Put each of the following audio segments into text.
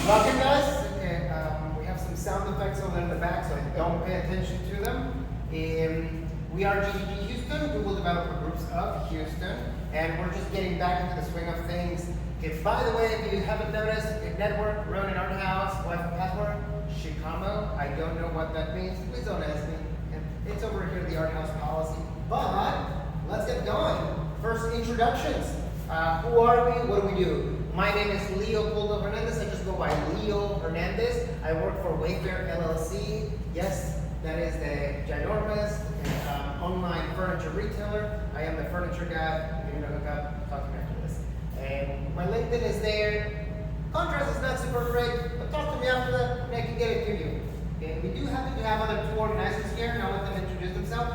Welcome guys. Okay, we have some sound effects over in the back, so don't pay attention to them. We are GDG Houston, Google Developer Groups of Houston, and we're just getting back into the swing of things. If, by the way, if you haven't noticed, a network run in our house, Wi-Fi password, Shikamo. I don't know what that means. Please don't ask me. It's over here, the art house policy. But let's get going. First, introductions. Who are we? What do we do? My name is Leopoldo Hernandez. I just go by Leo Hernandez. I work for Wayfair LLC. Yes, that is the ginormous online furniture retailer. I am the furniture guy. If you're gonna hook up, talk to me after this. And my LinkedIn is there. Contrast is not super great, but talk to me after that and I can get it to you. And we do happen to have other two organizers here, and I'll let them introduce themselves.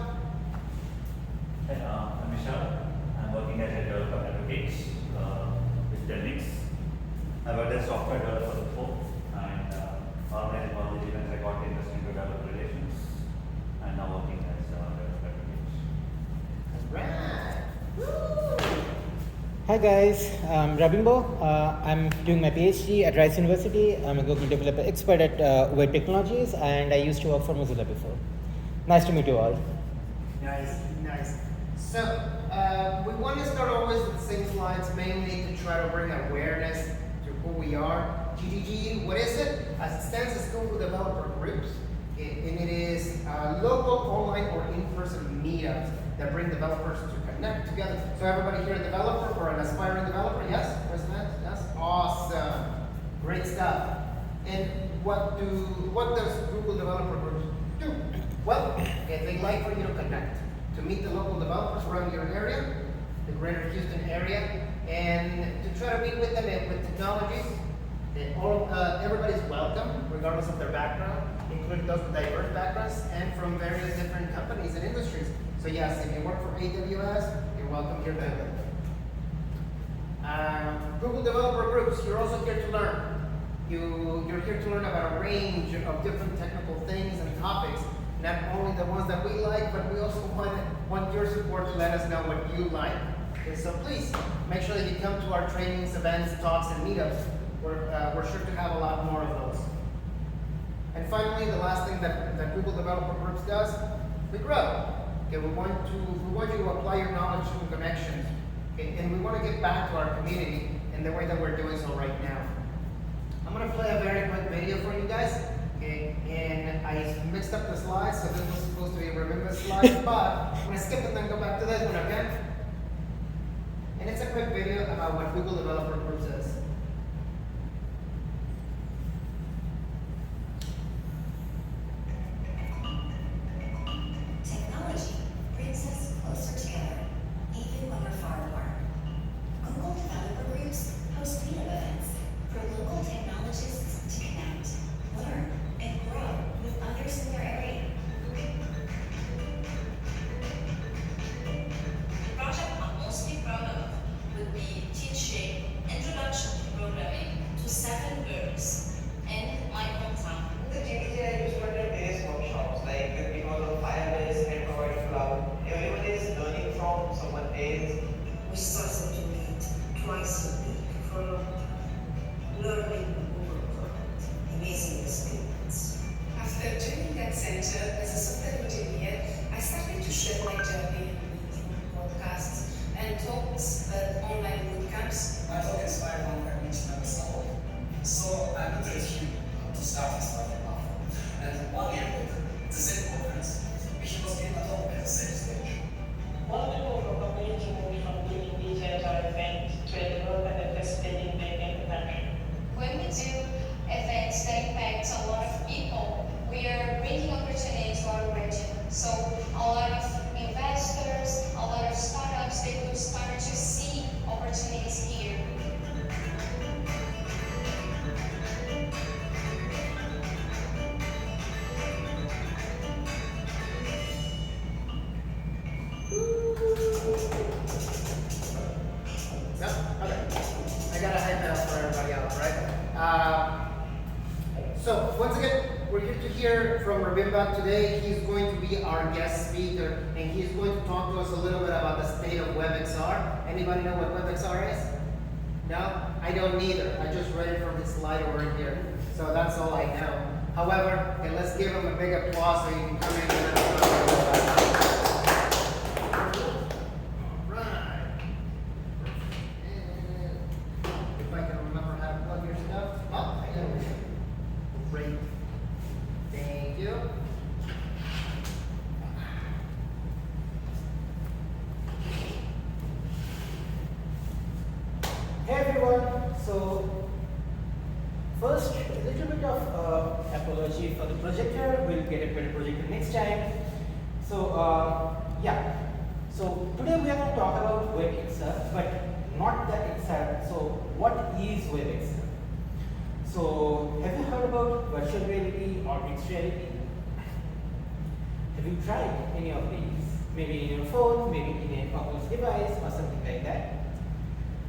Hey, I'm Michelle. I'm working as a developer advocate with Linux. I worked as software developer before and organizing all the events. I got interested into developer relations and now working as a developer advocate. Right. Woo! Hi guys, I'm Rabimba. I'm doing my PhD at Rice University. I'm a Google developer expert at web technologies, and I used to work for Mozilla before. Nice to meet you all. Nice, nice. So, we want to start always with the same slides, mainly to try to bring awareness to who we are. GDG, what is it? As it stands, it's Google Developer Groups, and it is local, online, or in-person meetups that bring developers to connect together. So everybody here a developer or an aspiring developer? Yes? President? Yes? Awesome. Great stuff. And what does Google Developer Groups do? Well, they like for you to connect, to meet the local developers around your area, the greater Houston area, and to try to meet with them with technologies. Everybody's welcome, regardless of their background, including those with diverse backgrounds and from various different companies and industries. So yes, if you work for AWS, you're welcome here too. Google Developer Groups, you're also here to learn. You're here to learn about a range of different technical things and topics, not only the ones that we like, but we also want your support to let us know what you like. Okay, so please, make sure that you come to our trainings, events, talks, and meetups. We're sure to have a lot more of those. And finally, the last thing that Google Developer Groups does, we grow. Okay, we want you to apply your knowledge and connections, okay, and we want to get back to our community in the way that we're doing so right now. I'm going to play a very quick video for you guys, okay, and I mixed up the slides, so this was supposed to be a Rambimba slide, but I'm going to skip it and then go back to this one, okay? And it's a quick video about what Google Developer Groups is. So once again, we're here to hear from Rabimba today. He's going to be our guest speaker, and he's going to talk to us a little bit about the state of WebXR. Anybody know what WebXR is? No? I don't either. I just read it from his slide over in here. So that's all I know. However, and let's give them a big applause so you can come in and Right. If I can remember how to plug your stuff. Oh, I know. Great. Thank you. Hey everyone. So first, a little bit of apology for the projector. We'll get a better projector next time. So yeah. So today we are going to talk about WebXR, but not the XR. So what is WebXR? So have you heard about virtual reality or mixed reality? Have you tried any of these? Maybe in your phone, maybe in a Oculus device or something like that.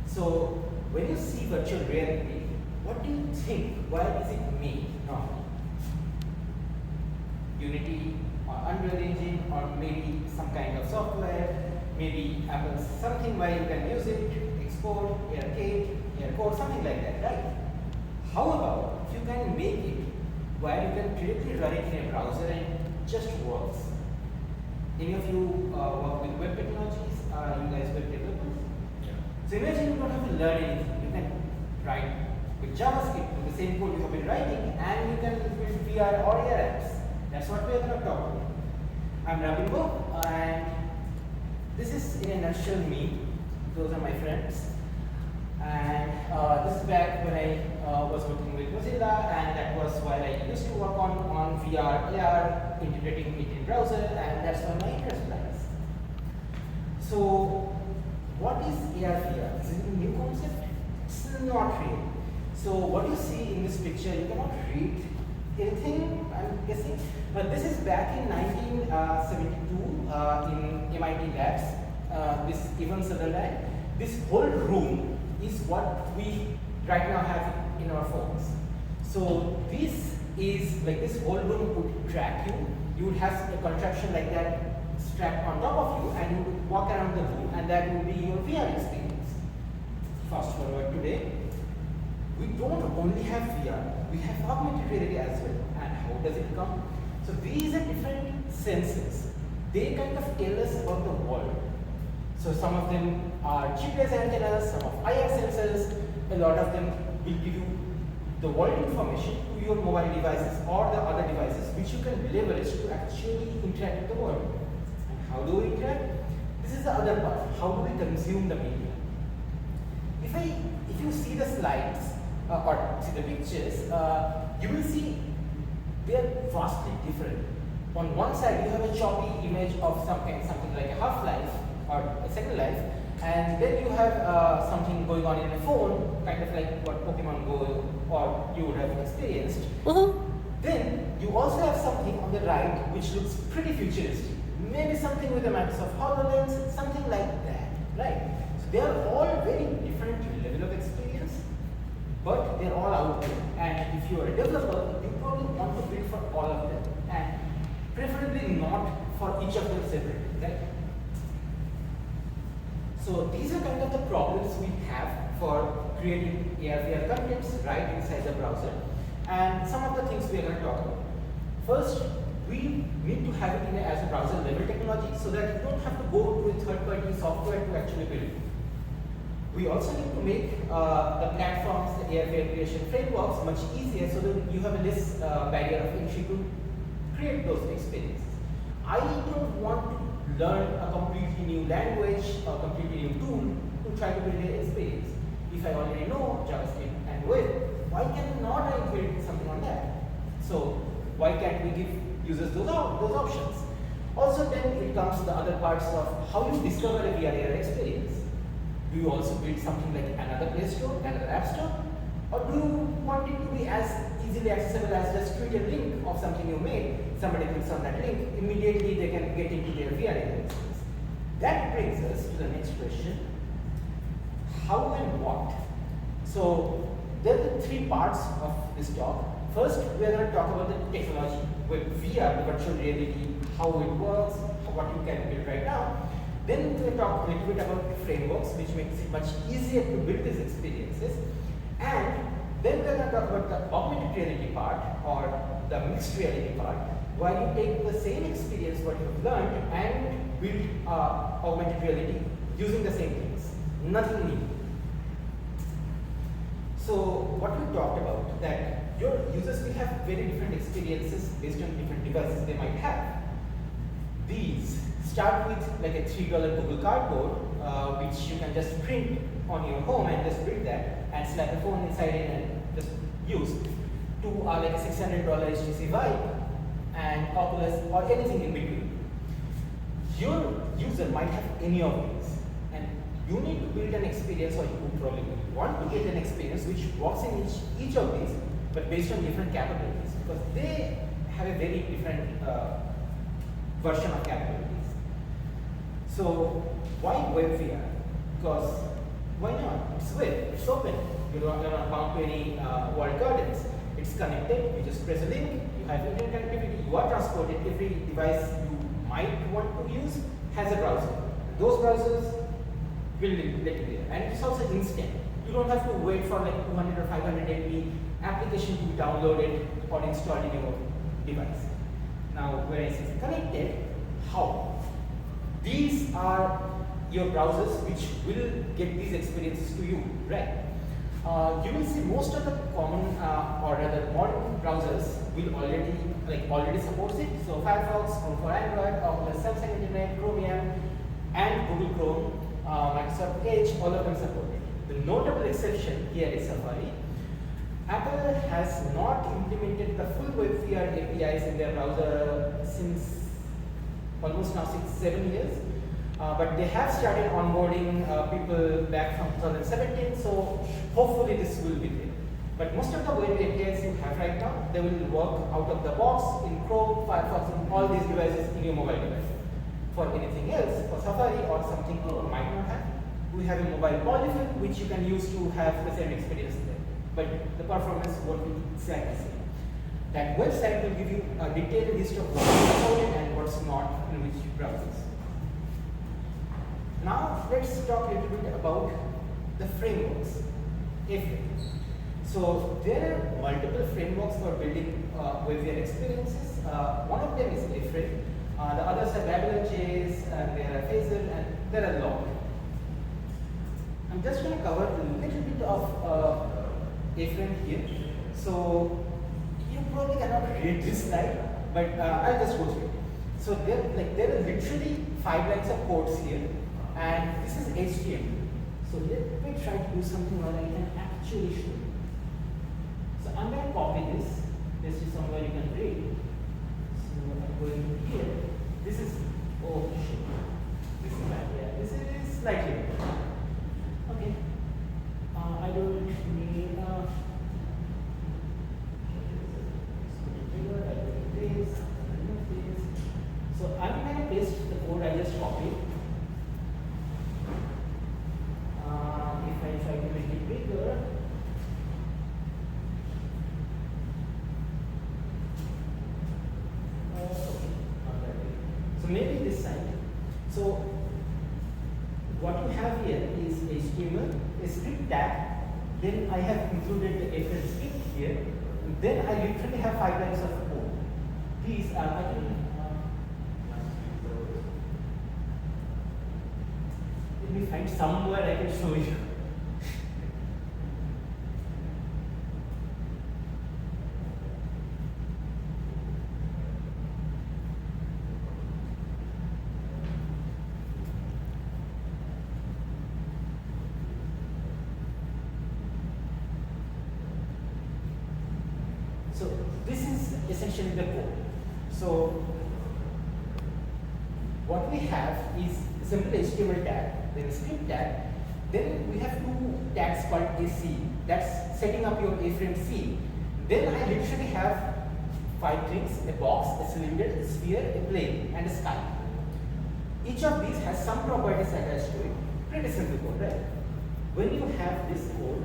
So when you see virtual reality, what do you think? Why is it made normally? Unity or Unreal Engine or maybe some kind of software, maybe Apple's something where you can use it, export, arcade, code, something like that, right? How about if you can make it where you can directly run it in a browser and it just works? Any of you work with web technologies? Are you guys web developers? So imagine you don't have to learn anything. You can write with JavaScript with the same code you have been writing, and you can build VR or AR apps. That's what we're going to talk about. I'm Rambimba, and this is in a nutshell me. Those are my friends. And this is back when I was working with Mozilla, and that was while I used to work on VR, AR, integrating it in browser, and that's where my interest lies. So what is AR VR? Is it a new concept? It's not really. So what you see in this picture, you cannot read anything, I'm guessing. But this is back in 1972 in MIT labs, this Even Sutherland. This whole room is what we right now have in our phones. So this is like this whole room would track you. You would have a contraption like that strapped on top of you, and you would walk around the room, and that would be your VR experience. Fast forward today, we don't only have VR, we have augmented reality as well. And how does it come? So these are different senses. They kind of tell us about the world. So some of them are GPS antennas, some of IR sensors. A lot of them will give you the world information to your mobile devices or the other devices, which you can leverage to actually interact with the world. And how do we interact? This is the other part. How do we consume the media? If you see the slides or see the pictures, you will see they are vastly different. On one side, you have a choppy image of something like a Half-Life or a Second Life, and then you have something going on in a phone, kind of like what Pokemon Go or you would have experienced. Then you also have something on the right which looks pretty futuristic. Maybe something with a Microsoft HoloLens, something like that, right? So they are all very different level of experience, but they're all out there. And if you are a developer, you probably want to build for all of them, and preferably not for each of them separately, right? So these are kind of the problems we have for creating AR/VR contents right inside the browser, and some of the things we are going to talk about. First, we need to have it as a browser level technology so that you don't have to go to a third-party software to actually build it. We also need to make the platforms, the AR/VR creation frameworks much easier so that you have a less barrier of entry to create those experiences. I don't want to learn a completely new language or completely new tool to try to build an experience. If I already know JavaScript and web, why cannot I build something on that? So why can't we give users those options? Also, then it comes to the other parts of how you discover a VR experience. Do you also build something like another Play Store, another App Store? Or do you want it to be as easily accessible as just tweet a link of something you made? Somebody clicks on that link, immediately they can get into their VR experience. That brings us to the next question. How and what? So there are the three parts of this talk. First, we are going to talk about the technology with VR, the virtual reality, how it works, what you can build right now. Then we will talk a little bit about frameworks, which makes it much easier to build these experiences. And Then we're going to talk about the augmented reality part or the mixed reality part, where you take the same experience what you've learned and build augmented reality using the same things, nothing new. So what we talked about, that your users will have very different experiences based on different devices they might have. These start with like a $3 Google Cardboard, which you can just print on your home and just build that and slap a phone inside it and just use, to like a $600 HTC Vive and Oculus or anything in between. Your user might have any of these, and you need to build an experience, or you probably want to get an experience which works in each of these, but based on different capabilities, because they have a very different version of capabilities. So why WebVR? Because why not? It's web, it's open. You're not bound to any walled gardens. It's connected, you just press a link, you have internet connectivity, you are transported. Every device you might want to use has a browser. Those browsers will let you there. And it's also instant. You don't have to wait for like 200 or 500 MB application to be downloaded or installed in your device. Now, when I say connected, how? These are your browsers which will get these experiences to you, right? You will see most of the common or rather modern browsers will already supports it. So Firefox, Chrome for Android, Oculus, Samsung Internet, Chromium, and Google Chrome, Microsoft Edge, all of them support it. The notable exception here is Safari. Apple has not implemented the full WebVR APIs in their browser since almost now 6-7 years. But they have started onboarding people back from 2017, so hopefully this will be there. But most of the web APIs you have right now, they will work out of the box in Chrome, Firefox, and all these devices in your mobile device. For anything else, for Safari or something you might not have, we have a mobile polyfill which you can use to have the same experience there. But the performance won't be exactly the same. That website will give you a detailed list of what's supported and what's not in which browsers. Now let's talk a little bit about the frameworks, A-frameworks. So there are multiple frameworks for building WebVR experiences. One of them is A-frame. The others are Babylon.js, and there are Phaser, and there are a lot. I'm just going to cover a little bit of A-frame here. So you probably cannot read this slide, but I'll just go through it. So there are literally 5 lines of codes here. And this is HTML. So let me try to do something where I can actually show you. So I'm going to copy this. This is somewhere you can read. So I'm going here. This is, oh shit. This is bad. Yeah, this is slightly better. Okay. I don't need this. So I'm going to paste the code I just copied. If I try to make it bigger, okay, not that big. So maybe this side. So what you have here is HTML, a script tag. Then I have included the A-frame script here. And then I literally have 5 lines of code. These are I can let me find somewhere I can show you. So this is essentially the code. So what we have is a simple HTML tag, then a script tag, then we have 2 tags called AC. That's setting up your A-frame scene. Then I literally have 5 things: a box, a cylinder, a sphere, a plane, and a sky. Each of these has some properties attached to it. Pretty simple code, right? When you have this code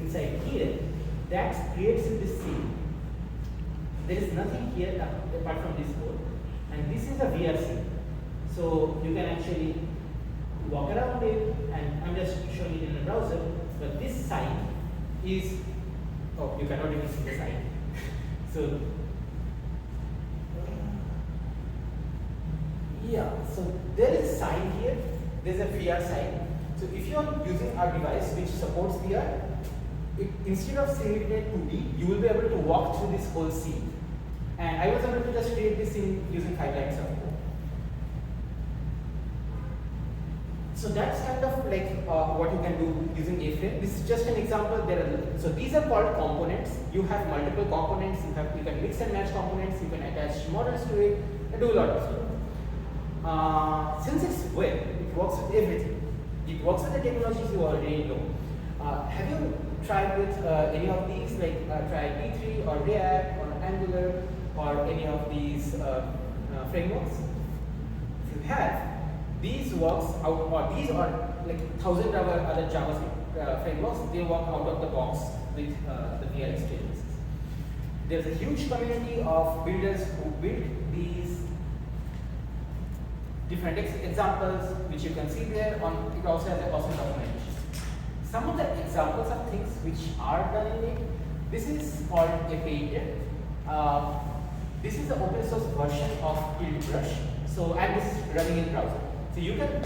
inside here, that creates this scene. There is nothing here apart from this code, and this is a VRC. So you can actually walk around it, and I'm just showing it in the browser. But this sign is a Oh, you cannot even see the sign. So, yeah, so there is a sign here. There's a VR sign. So if you are using a device which supports VR, instead of seeing it in 2D, you will be able to walk through this whole scene. And I was able to just create this scene using 5 lines of code. So that's kind of like what you can do using A-frame. This is just an example. So these are called components. You have multiple components. You can mix and match components. You can attach models to it and do a lot of stuff. Since it's web, it works with everything. It works with the technologies you already know. Have you tried with any of these, like tried D3 or React or Angular or any of these frameworks? If you have, these works out, or these are like 1,000 other JavaScript frameworks. They work out of the box with the VR experiences. There's a huge community of builders who build these different examples, which you can see there. It also has a awesome documentation. Some of the examples of things which are done in it. This is called a painter. This is the open source version of BuildBrush. So, and this is running in browser. So you can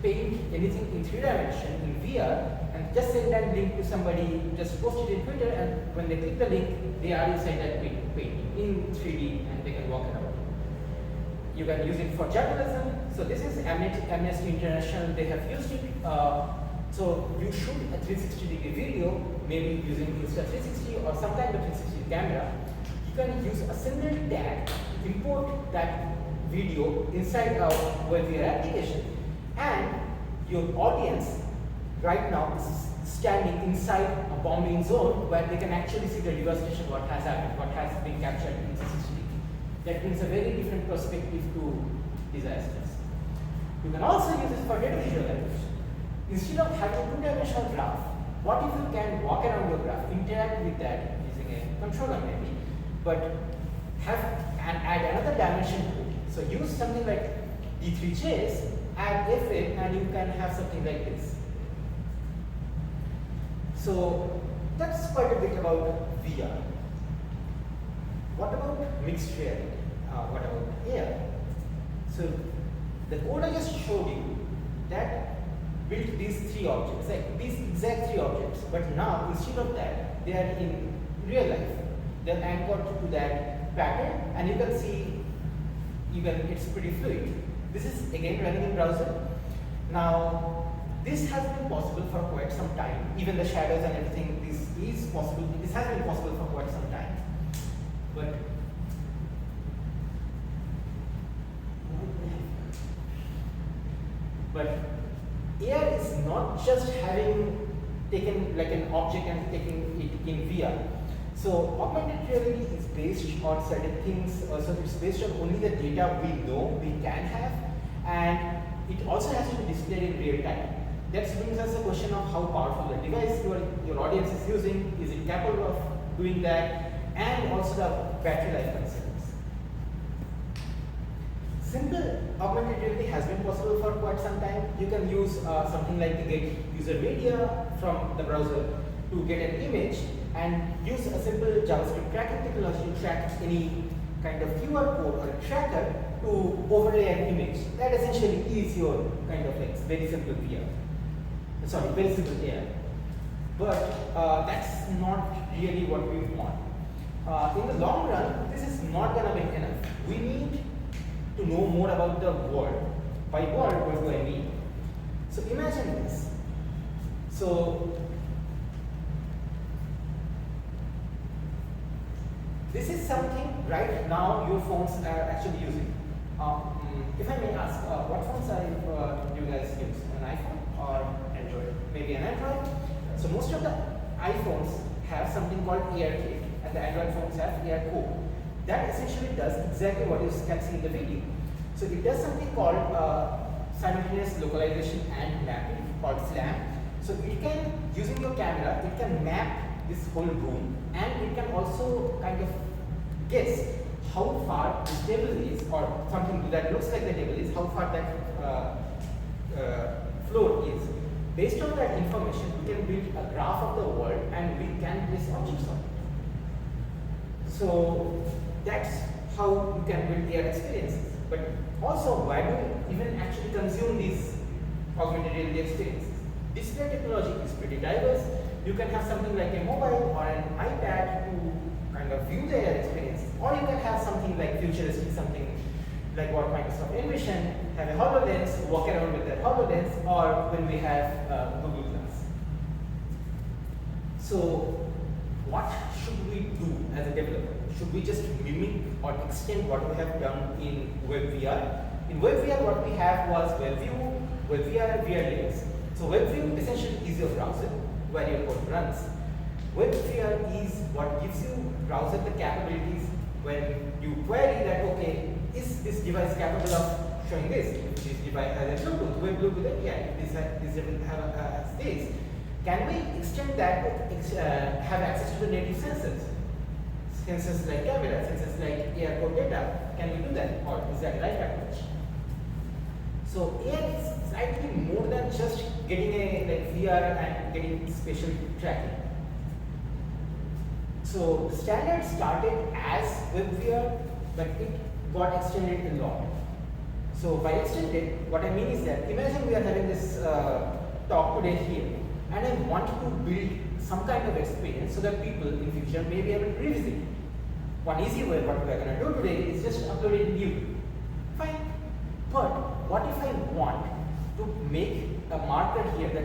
paint anything in 3 dimension in VR and just send that link to somebody, just post it in Twitter, and when they click the link, they are inside that painting in 3D and they can walk around. You can use it for journalism. So this is Amnesty International. They have used it. So you shoot a 360-degree video, maybe using Insta360 or some kind of 360 camera. You can use a single tag, import that video inside our WebVR application, and your audience right now is standing inside a bombing zone where they can actually see the devastation, what has happened, what has been captured in 360. That brings a very different perspective to disasters. You can also use this for data visualization. Instead of having a 2-dimensional graph, what if you can walk around your graph, interact with that using a controller maybe, but have and add another dimension to it. So use something like D3JS, add A-frame, and you can have something like this. So that's quite a bit about VR. What about mixed reality? What about AR? So the code I just showed you, that built these 3 objects, like these exact 3 objects, but now instead of that, they are in real life. They're anchored to that pattern, and you can see it's pretty fluid. This is again running in browser. Now, this has been possible for quite some time. Even the shadows and everything, this is possible. This has been possible for quite some time. But AR is not just having taken like an object and taking it in VR. So augmented reality is based on certain things. So it's based on only the data we know we can have, and it also has to be displayed in real time. That brings us the question of how powerful the device your audience is using. Is it capable of doing that? And also the battery life concerns. Simple augmented reality has been possible for quite some time. You can use something like the get user media from the browser to get an image, and use a simple JavaScript tracking technology to track any kind of QR code or a tracker to overlay an image. That essentially is your kind of like very simple VR. Sorry, very simple AR. But that's not really what we want. In the long run, this is not going to be enough. We need to know more about the world. By world, what do I mean? So imagine this. So this is something right now your phones are actually using. If I may ask, what phones do you guys use? An iPhone or Android? Maybe an Android? So most of the iPhones have something called ARKit, and the Android phones have ARCode. That essentially does exactly what you can see in the video. So it does something called simultaneous localization and mapping, called SLAM. So it can, using your camera, it can map this whole room, and it can also kind of guess how far this table is, or something that looks like the table is, how far that floor is. Based on that information, we can build a graph of the world and we can place objects on it. So that's how you can build AR experiences. But also, why do we even actually consume these augmented reality experiences? Display technology is pretty diverse. You can have something like a mobile or an iPad to kind of view the AR experience, or you can have something like futuristic, something like what Microsoft envisioned, have a HoloLens, walk around with that HoloLens, or when we have Google Glass. So what should we do as a developer? Should we just mimic or extend what we have done in WebVR? In WebVR, what we have was WebView, WebVR, VRLinks. So WebView essentially is your browser where your code runs. WebVR is what gives you browser the capabilities when you query that, okay, is this device capable of showing this? If this device has a Bluetooth, web Bluetooth, yeah, this will have this. Can we extend that to have access to the native sensors? Sensors like camera, sensors like airport data. Can we do that? Or is that the right approach? So AR is slightly more than just getting a like VR and getting spatial tracking. So the standard started as WebVR, but it got extended a lot. So by extended, what I mean is that imagine we are having this talk today here, and I want to build some kind of experience so that people in future may be able to revisit it. One easy way what we are going to do today is just upload it in YouTube. Fine. But what if I want to make a marker here that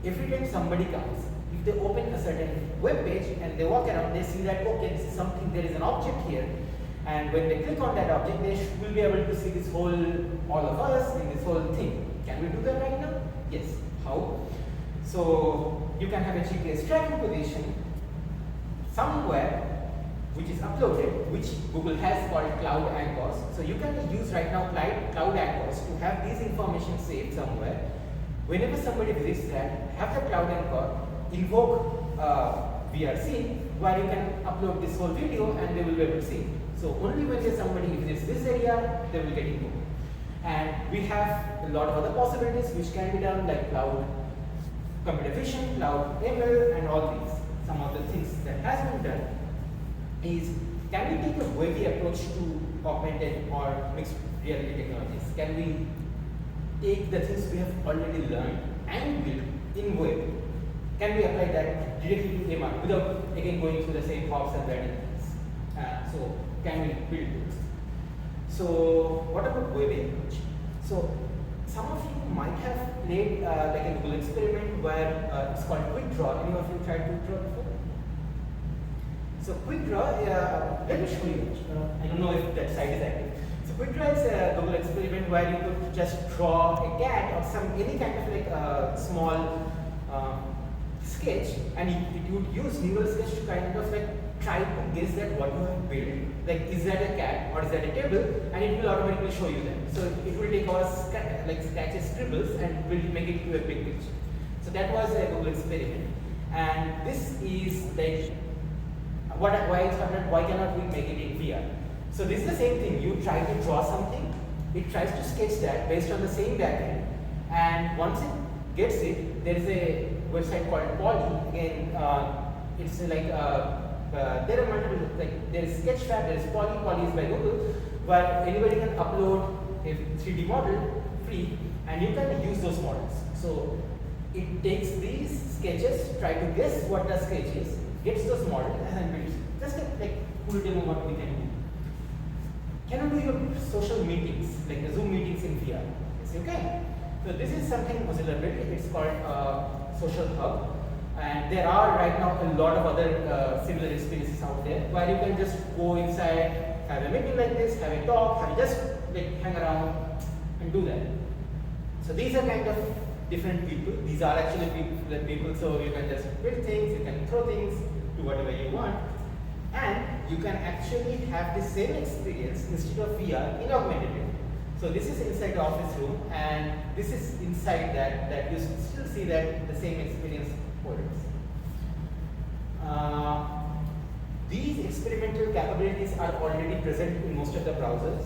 every time somebody comes, if they open a certain web page and they walk around, they see that, okay, this is something, there is an object here, and when they click on that object, they will be able to see this whole, all of us in this whole thing. Can we do that right now? Yes. How? So you can have a GPS tracking position somewhere which is uploaded, which Google has called cloud anchors. So you can use right now cloud anchors to have these information saved somewhere. Whenever somebody visits that, have the cloud anchor invoke VRC, where you can upload this whole video and they will be able to see. So only when somebody visits this area, they will get invoked. And we have a lot of other possibilities which can be done, like cloud computer vision, cloud ML, and all these. Some of the things that has been done is, can we take a wavy approach to augmented or mixed reality technologies? Can we take the things we have already learned and build in web? Can we apply that directly to MR without again going through the same hops and learning things? So can we build those? So what about web approach? So some of you might have played like a Google experiment where it's called Quick Draw. Any of you tried Quick Draw before? So Quick Draw, let me show you. I don't know if that site is active. So Quick Draw is a Google experiment where you could just draw a cat or any kind of like small sketch, and it would use neural sketch to kind of like try to guess that what you have built. Like, is that a cat or is that a table? And it will automatically show you that. So it will take our like sketches, scribbles, and will make it to a big picture. So that was a Google experiment, and this is like why it's happened. Why cannot we make it in VR? So this is the same thing. You try to draw something, it tries to sketch that based on the same backend, and once it gets it, there is a website called Poly. Again, it's like there are multiple, like there is Sketchfab, there is Poly. Poly is by Google, where anybody can upload a 3D model free, and you can use those models. So it takes these sketches, try to guess what the sketch is, gets those models, and then builds. Just a like cool demo what we can do. Can you do your social meetings, like the Zoom meetings in VR? Yes, you can. So this is something Mozilla built. It's called Social Hub, and there are right now a lot of other similar experiences out there where you can just go inside, have a meeting like this, have a talk, and just like hang around and do that. So these are kind of different people. These are actually people, so you can just build things, you can throw things, do whatever you want, and you can actually have the same experience instead of VR in augmented reality. So this is inside the office room, and this is inside that you still see that the same experience holds. These experimental capabilities are already present in most of the browsers,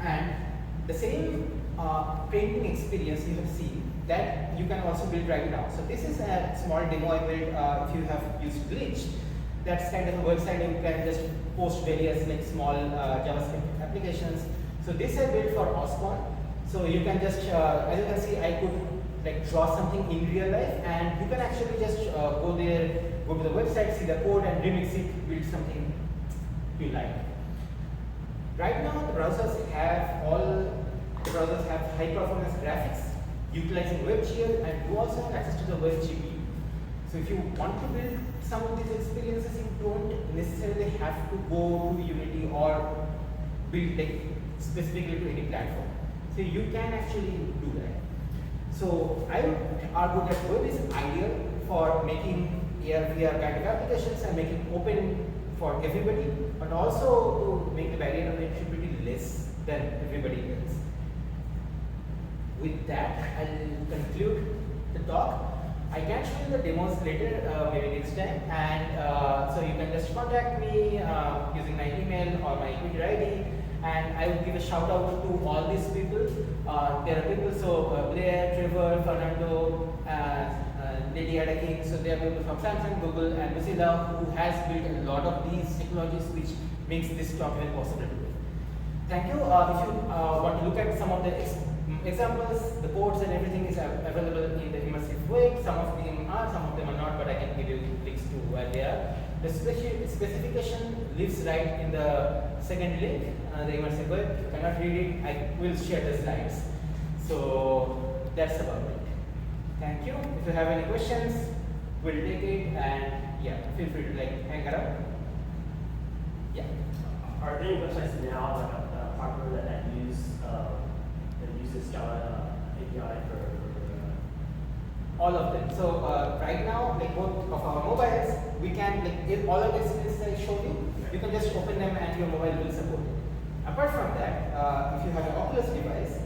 and the same painting experience you have seen that you can also build right now. So this is a small demo I built. If you have used Glitch, that's kind of a website you can just post various like small JavaScript applications. So this I built for Osborne. So you can just, as you can see, I could like draw something in real life, and you can actually just go there, go to the website, see the code, and remix it, build something you like. Right now, the browsers have high performance graphics utilizing WebGL, and you also have access to the Web GPU. So if you want to build some of these experiences, you don't necessarily have to go to Unity or build like specifically to any platform. So you can actually do that. So I would argue that web is ideal for making AR, VR kind of applications and making open for everybody, but also to make the barrier of entry pretty less than everybody else. With that, I'll conclude the talk. I can show you the demos later, maybe next time, and so you can just contact me using my email or my Twitter ID, and I will give a shout out to all these people. There are people, so Blair, Trevor, Fernando, Lady Ada King, so they are people from Samsung, Google, and Mozilla who has built a lot of these technologies which makes this talk even possible to do. Thank you. If you want to look at some of the examples, the codes and everything is available in the immersive way. Some of them are not, but I can give you links to where they are. The specification lives right in the second link, the immersive web. If you cannot read it, I will share the slides. So that's about it. Thank you. If you have any questions, we'll take it, and yeah, feel free to like hang around. Yeah. Are there any websites now that popular that uses Java API for all of them. So right now, like both of our mobiles, we can like if all of the experiences I showed you, you can just open them and your mobile will support it. Apart from that, if you have an Oculus device,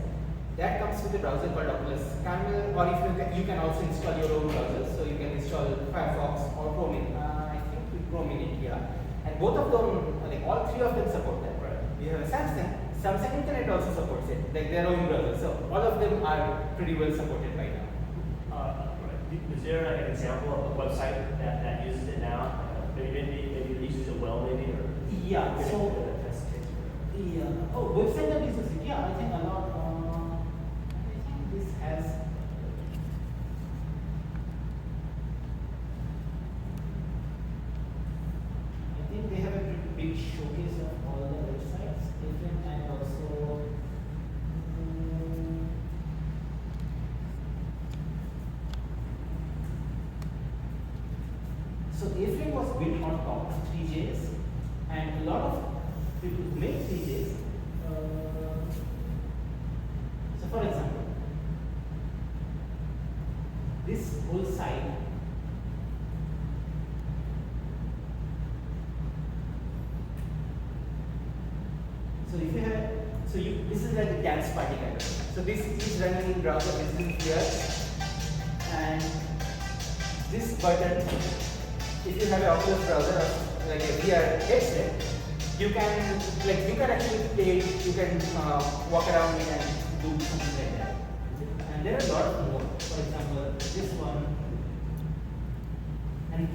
that comes with a browser called Oculus Camel, or if you can also install your own browsers. So you can install Firefox or Chrome in, I think with Chrome in India, and both of them, like all three of them support that. Right. We have a Samsung Internet also supports it, like their own browser. So all of them are pretty well supported by now. Is there an example of a website that uses it now? Maybe uses it well, maybe, or Yeah. So yeah. Oh, website that uses it. Yeah, I think a lot. I think this has. I think they have a pretty big showcase of all the websites, and also. So A-Frame was built on top of 3JS, and a lot of people who make 3JS. So for example, this whole side this is like a dance party kind of thing. So this is running in browser, this is here, and this button, if you have an Oculus browser like a VR headset, you can actually play it, you can walk around it and do something like that. And there are a lot more. For example, this one, and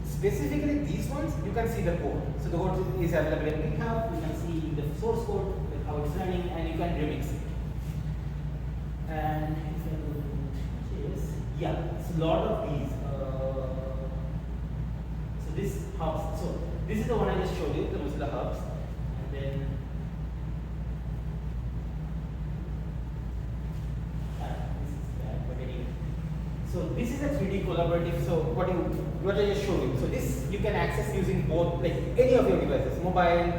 specifically these ones, you can see the code. So the code is available in GitHub. You can see the source code, like how it's running, and you can remix it. And if I go to this, yeah, it's a lot of these. So this hubs. So this is the one I just showed you, the Mozilla hubs, and then this is bad, but anyway. So this is a 3D collaborative. So what I just showed you. So this you can access using both, like any of your devices, mobile,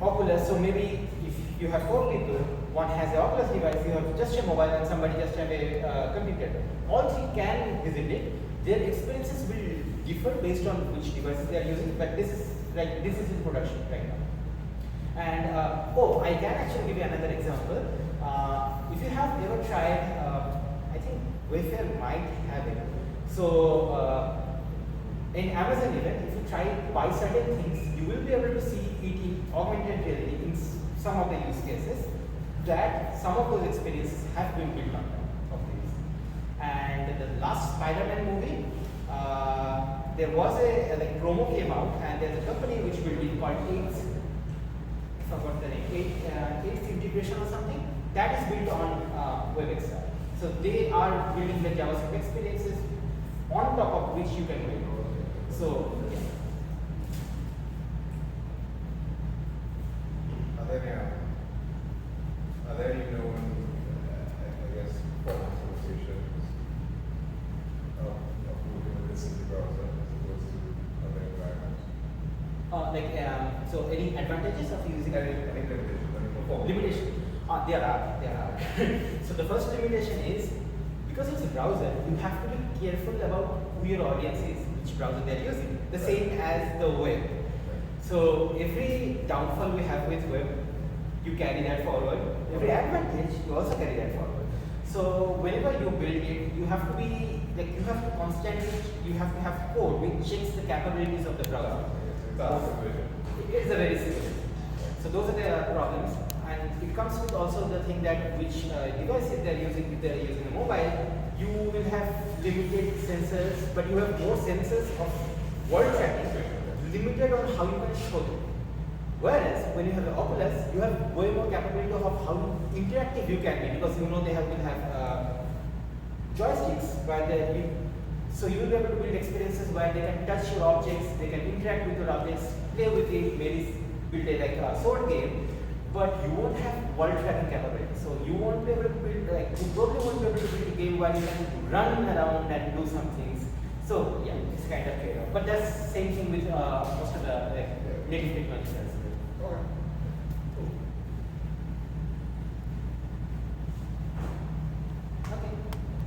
Oculus. So maybe if you have 4 people, one has an Oculus device, you have just a mobile, and somebody just have a computer. All 3 can visit it. Their experiences will differ based on which devices they are using, but this is in production right now. And I can actually give you another example. If you have ever tried, I think Wayfair might have it. So in Amazon event, if you try to buy certain things, you will be able to see it in augmented reality in some of the use cases, that some of those experiences have been built on top of this. And the last Spider-Man movie, there was a like promo came out, and there's a company which built it called AIDS. I forgot the name. AIDS integration or something. That is built on WebXR. So they are building the JavaScript experiences on top of which you can build. So yeah. Are there any known, I guess, performance limitations of moving with this in the browser as opposed to other environments? So any advantages of using Any limitations, any performance? limitation? There are. So the first limitation is, because it's a browser, you have to be careful about who your audience is, which browser they're using. The same as the web. So every downfall we have with web, you carry that forward. Every advantage, you also carry that forward. So whenever you build it, you have to be like you have to constantly have code which checks the capabilities of the browser. It's a very simple. So those are the problems, and it comes with also the thing that which devices they're using. If they're using a mobile, you will have limited sensors, but you have more sensors of world tracking, limited on how you can show them. Whereas when you have the Oculus, you have way more capability of how interactive you can be, because you know they will have joysticks where so you will be able to build experiences where they can touch your objects, they can interact with your objects, play with it, maybe build a sword game, but you won't have world tracking capability. So you won't be able to build you probably won't be able to build a game where you can run around and do some things. So yeah, it's kind of trade-off. But that's same thing with most of the native technologies as well. Okay. Okay,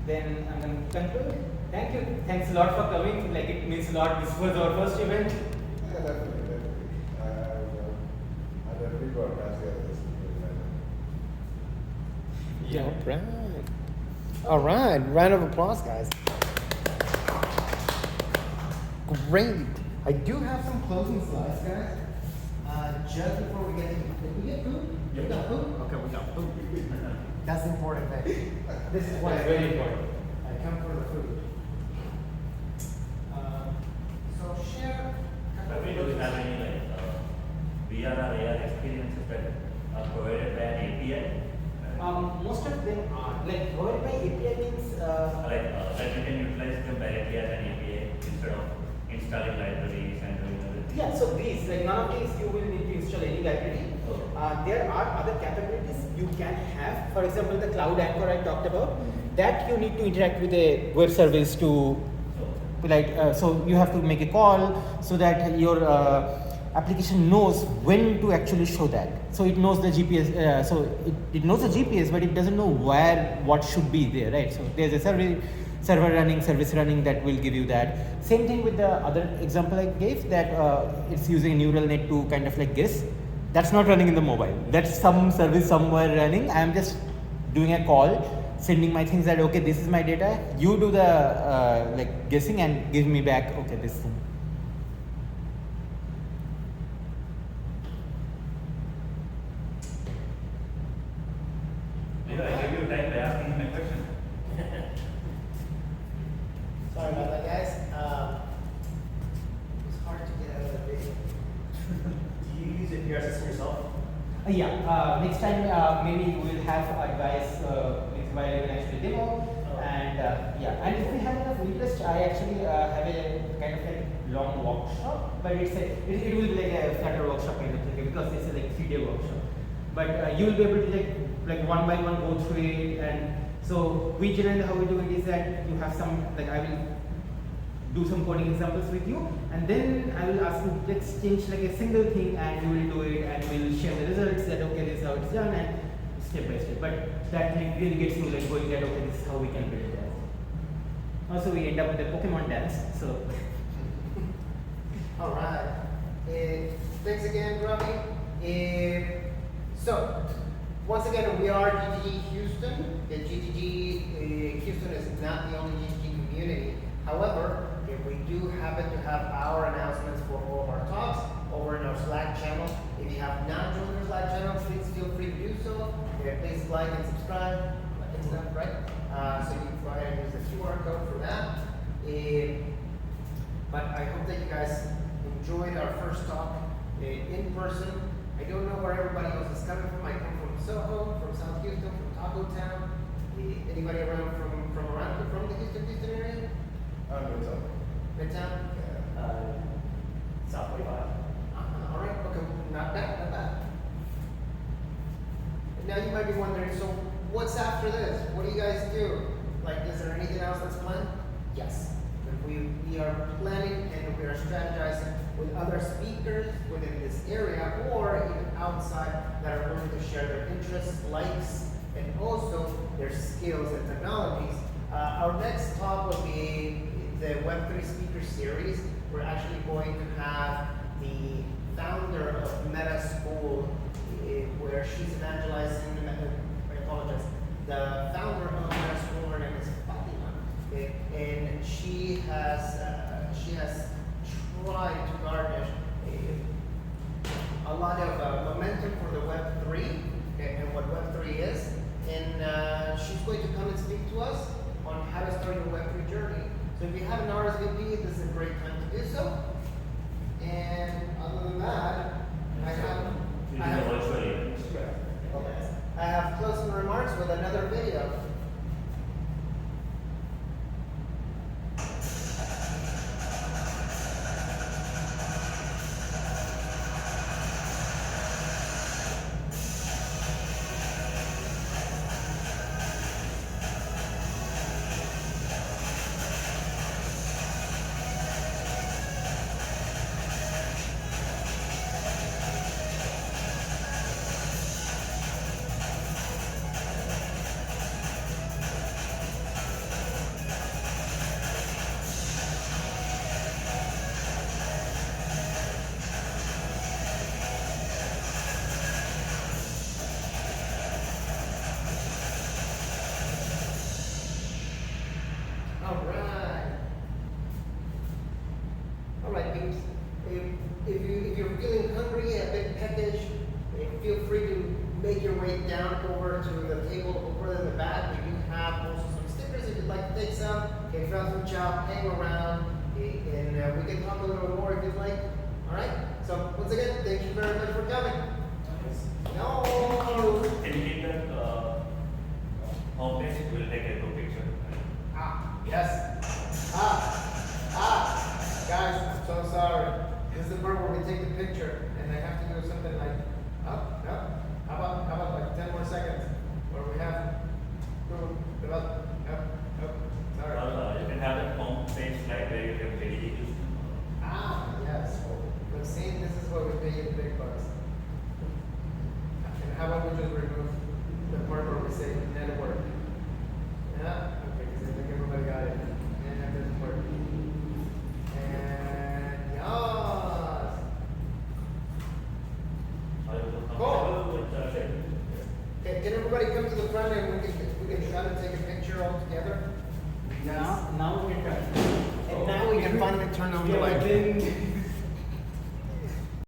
then I'm going to conclude. Thank you. Thanks a lot for coming. Like it means a lot. This was our first event. Yeah, definitely. I definitely broadcast the others. Yeah. All right. Round of applause, guys. Great. I do have some closing slides, guys. Just before we get to, did we get food? Yeah. We got food? Okay, we got food. That's the important thing. This is why That's very important. I come for the food. So share. But we don't have any VR or AR experiences that are provided by an API. Most of them are provided by API means That you can utilize them directly as an API instead of installing libraries and doing everything. yeah. So these none of these you will need to install any library. There are other capabilities you can have. For example, the Cloud Anchor I talked about. That you need to interact with a web service to so you have to make a call so that your application knows when to actually show that. So it knows the GPS. So it knows the GPS, but it doesn't know what should be there, right? So there's a service running that will give you that. Same thing with the other example I gave, that it's using a neural net to kind of guess. That's not running in the mobile. That's some service somewhere running. I'm just doing a call, sending my things that okay, this is my data. You do the guessing and give me back okay this thing. I give you time by asking him a question. Sorry about that, guys. It's hard to get out of the video. Do you use a PR system yourself? Next time maybe we'll have advice while you actually demo. And and if we have enough interest, I actually have a kind of long workshop, but it will be like a flatter workshop kind of thing, because it's a 3-day workshop. But you will be able to one by one go through it. And so we generally how we do it is that you have some I will do some coding examples with you, and then I will ask you, let's change a single thing, and you will do it, and we'll share the results that okay, this is how it's done, and step by step. But that really gets you going that okay, this is how we can build that. Also, we end up with a Pokemon dance. So All right. Thanks again, Ravi. So, once again, we are GDG Houston. The GDG Houston is not the only GDG community. However, if we do happen to have our announcements for all of our talks over in our Slack channel, if you have not joined our Slack channel, please feel free to do so. Please like and subscribe. Like and stuff, right? So you can go ahead and use the QR code. enjoyed our first talk in person. I don't know where everybody else is coming from. I come from Soho, from South Houston, from Taco Town. Anybody around from the Houston area? Midtown. Midtown? Yeah. South 45. All right, okay, not bad, not bad. And now you might be wondering, so what's after this? What do you guys do? Like, is there anything else that's planned? Yes. We are planning and we are strategizing with other speakers within this area or even outside that are willing to share their interests, likes, and also their skills and technologies. Our next talk will be the Web3 speaker series. We're actually going to have the founder of Meta School, where she's evangelizing. I apologize. The founder of Meta School, her name is Fatima, and she has tried to garnish a lot of momentum for the Web3 and what Web3 is, and she's going to come and speak to us on how to start your Web3 journey. So if you have an RSVP, this is a great time to do so. And other than that, I have closing remarks with another video. Alright, peeps. If you're feeling hungry, a bit peckish, feel free to make your way down over to the table over in the back. We do have also some stickers if you'd like to take some. Get some chow, hang around, and we can talk a little more if you'd like. Alright? So, once again, thank you very much for coming. No! Can you keep that homepage? We'll take a group picture. Yes. Guys, I'm so sorry. This is the part where we take the picture, and I have to do something like, up. How about like 10 more seconds, where we have, up. Sorry. You can have that homepage slide where you have GDG Houston. Yes. But see, this is where we pay you the big bucks. And how about we just remove the part where we say network? Yeah? Okay, because I think everybody got it. And that doesn't work. And yes! Cool. Okay, can everybody come to the front and we can try to take a picture all together? Now we can try. And now we can finally turn on the light.